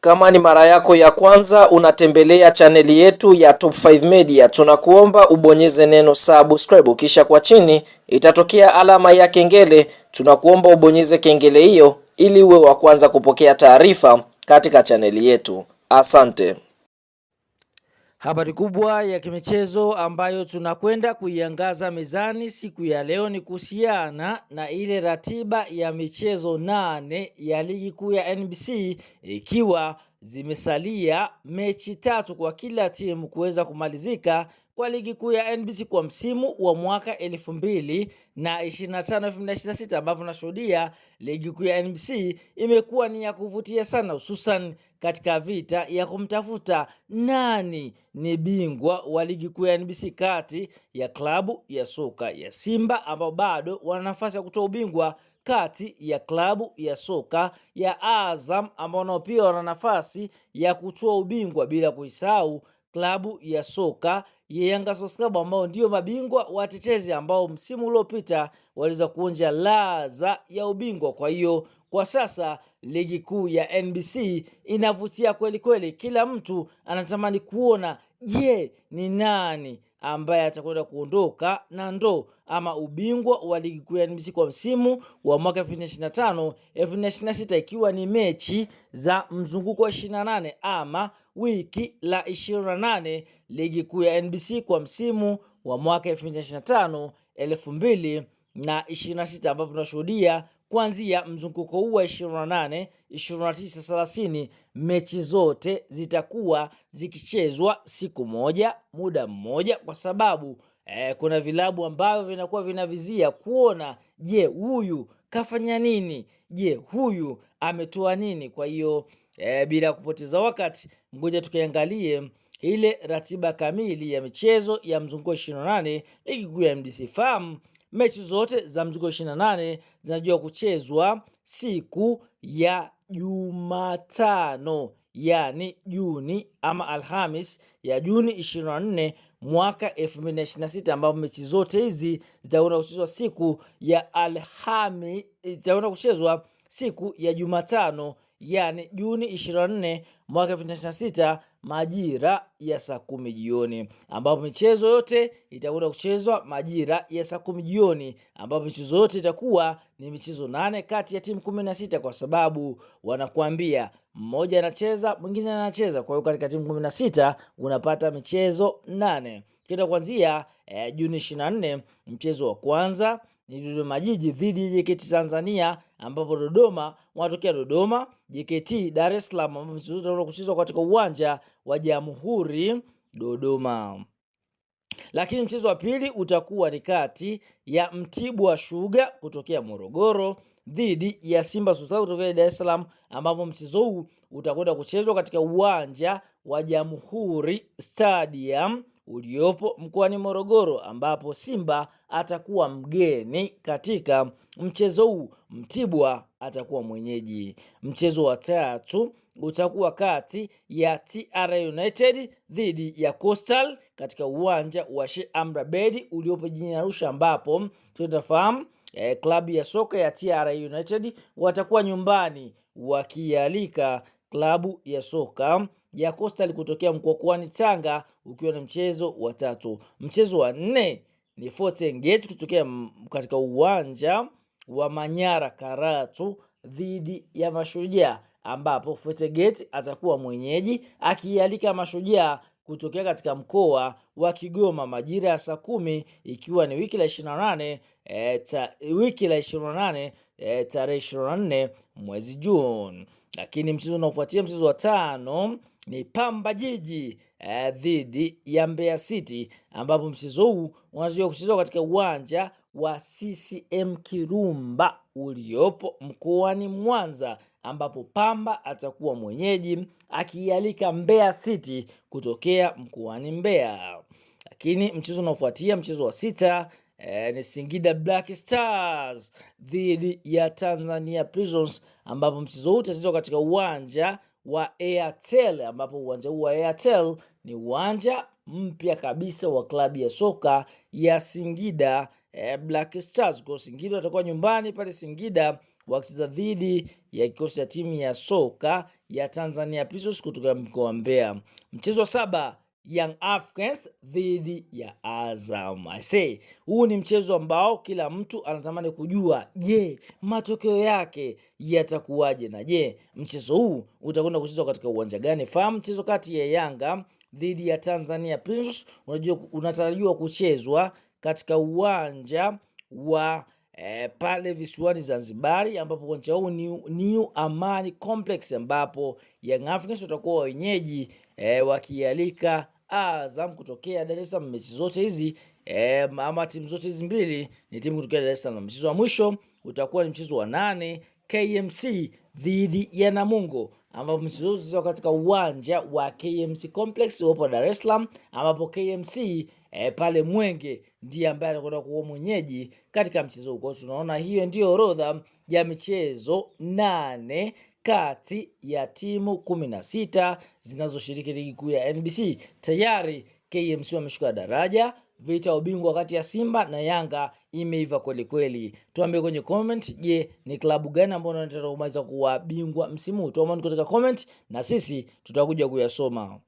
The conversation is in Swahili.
Kama ni mara yako ya kwanza unatembelea chaneli yetu ya Top 5 Media, tunakuomba ubonyeze neno subscribe, kisha kwa chini itatokea alama ya kengele. Tunakuomba ubonyeze kengele hiyo ili uwe wa kwanza kupokea taarifa katika chaneli yetu. Asante. Habari kubwa ya kimichezo ambayo tunakwenda kuiangaza mezani siku ya leo ni kuhusiana na ile ratiba ya michezo 8 ya ligi kuu ya NBC, ikiwa zimesalia mechi 3 kwa kila timu kuweza kumalizika kwa ligi kuu ya NBC kwa msimu wa mwaka 2025-2026, ambapo tunashuhudia ligi kuu ya NBC imekuwa ni ya kuvutia sana, hususan katika vita ya kumtafuta nani ni bingwa wa ligi kuu ya NBC kati ya klabu ya soka ya Simba ambao bado wana nafasi ya kutoa ubingwa, kati ya klabu ya soka ya Azam ambao nao pia wana nafasi ya kutoa ubingwa, bila kuisahau klabu ya soka ya Yanga Sports Club ambao ndio mabingwa watetezi ambao msimu uliopita waliweza kuonja ladha ya ubingwa. Kwa hiyo kwa sasa ligi kuu ya NBC inavutia kweli kweli, kila mtu anatamani kuona ni nani ambaye atakwenda kuondoka na ndoo ama ubingwa wa ligi kuu ya NBC kwa msimu wa mwaka 2025-2026, ikiwa ni mechi za mzunguko wa 28 ama wiki la 28 ligi kuu ya NBC kwa msimu wa mwaka 2025-2026, ambapo tunashuhudia kuanzia mzunguko huu wa 28, 29, 30 mechi zote zitakuwa zikichezwa siku moja, muda mmoja, kwa sababu kuna vilabu ambavyo vinakuwa vinavizia kuona huyu kafanya nini, huyu ametoa nini. Kwa hiyo bila kupoteza wakati, ngoja tukiangalie ile ratiba kamili ya michezo ya mzunguko 28 ligi kuu ya NBC. Fahamu mechi zote za mzunguko 28 zinajua kuchezwa siku ya Jumatano, yani Juni ama Alhamis ya Juni 24 mwaka 2026, ambapo mechi zote hizi zitakwenda kuchezwa siku ya Alhamis, zitakwenda kuchezwa siku ya Jumatano, yani Juni 24 mwaka 2026 majira ya saa 10 jioni, ambapo michezo yote itakwenda kuchezwa majira ya saa 10 jioni, ambapo michezo yote itakuwa ni michezo 8 kati ya timu 16, kwa sababu wanakuambia mmoja anacheza mwingine anacheza. Kwa hiyo katika timu 16 unapata michezo 8. Kita kuanzia Juni 24, mchezo wa kwanza ni Dodoma Jiji dhidi ya JKT Tanzania, ambapo Dodoma wanatokea Dodoma, JKT Dar es Salaam, ambapo mchezo utakwenda kuchezwa katika uwanja wa Jamhuri Dodoma. Lakini mchezo wa pili utakuwa ni kati ya Mtibwa Sugar kutokea Morogoro dhidi ya Simba Sports kutokea Dar es Salaam, ambapo mchezo huu utakwenda kuchezwa katika uwanja wa Jamhuri Stadium uliopo mkoani Morogoro, ambapo Simba atakuwa mgeni katika mchezo huu, Mtibwa atakuwa mwenyeji. Mchezo wa tatu utakuwa kati ya TR United dhidi ya Coastal katika uwanja wa Sheikh Amri Abeid uliopo jijini Arusha, ambapo tunafahamu klabu ya soka ya TR United watakuwa nyumbani wakialika klabu ya soka ya Coastal kutokea mkoani Tanga, ukiwa ni mchezo wa tatu. Mchezo wa 4 ni Fountain Gate kutokea katika uwanja wa Manyara Karatu dhidi ya Mashujaa, ambapo Fountain Gate atakuwa mwenyeji akialika Mashujaa kutokea katika mkoa wa Kigoma majira ya saa 10, ikiwa ni wiki la 28 tarehe 24 mwezi Juni. Lakini mchezo unaofuatia, mchezo wa 5 ni Pamba Jiji dhidi ya Mbeya City, ambapo mchezo huu unaanza kuchezwa katika uwanja wa CCM Kirumba uliopo mkoani Mwanza, ambapo Pamba atakuwa mwenyeji akialika Mbeya City kutokea mkoani Mbeya. Lakini mchezo unaofuatia, mchezo wa 6 ni Singida Black Stars dhidi ya Tanzania Prisons, ambapo mchezo huu utachezwa katika uwanja wa Airtel, ambapo uwanja huu wa Airtel ni uwanja mpya kabisa wa klabu ya soka ya Singida Black Stars. Kwa Singida watakuwa nyumbani pale Singida wakicheza dhidi ya kikosi cha timu ya soka ya Tanzania Prisons kutoka mkoa wa Mbeya. Mchezo wa 7, Young Africans dhidi ya Azam. I say, huu ni mchezo ambao kila mtu anatamani kujua, je, matokeo yake yatakuwaje, na je, mchezo huu utakwenda kuchezwa katika uwanja gani? Fahamu mchezo kati ya Yanga dhidi ya Tanzania Prisons unatarajiwa kuchezwa katika uwanja wa pale visiwani Zanzibari, ambapo uwanja huu ni New Amani Complex, ambapo Young Africans watakuwa wenyeji wakialika Azam kutokea Dar es Salaam. Mechi zote hizi ama timu zote hizi mbili ni timu kutokea Dar es Salaam. Mchezo wa mwisho utakuwa ni mchezo wa 8, KMC dhidi ya Namungo, ambapo mchezo zote katika uwanja wa KMC Complex hapo Dar es Salaam, ambapo KMC pale Mwenge ndiye ambaye anakwenda kuwa mwenyeji katika mchezo huu. Kwa tunaona hiyo ndio orodha ya michezo 8 kati ya timu 16 zinazoshiriki ligi kuu ya NBC. Tayari KMC wameshuka daraja. Vita ubingwa kati ya Simba na Yanga imeiva kweli kweli. Tuambie kwenye comment, je, ni klabu gani ambayo unataka kumaliza kuwa bingwa msimu huu? Tuambie katika comment na sisi tutakuja kuyasoma.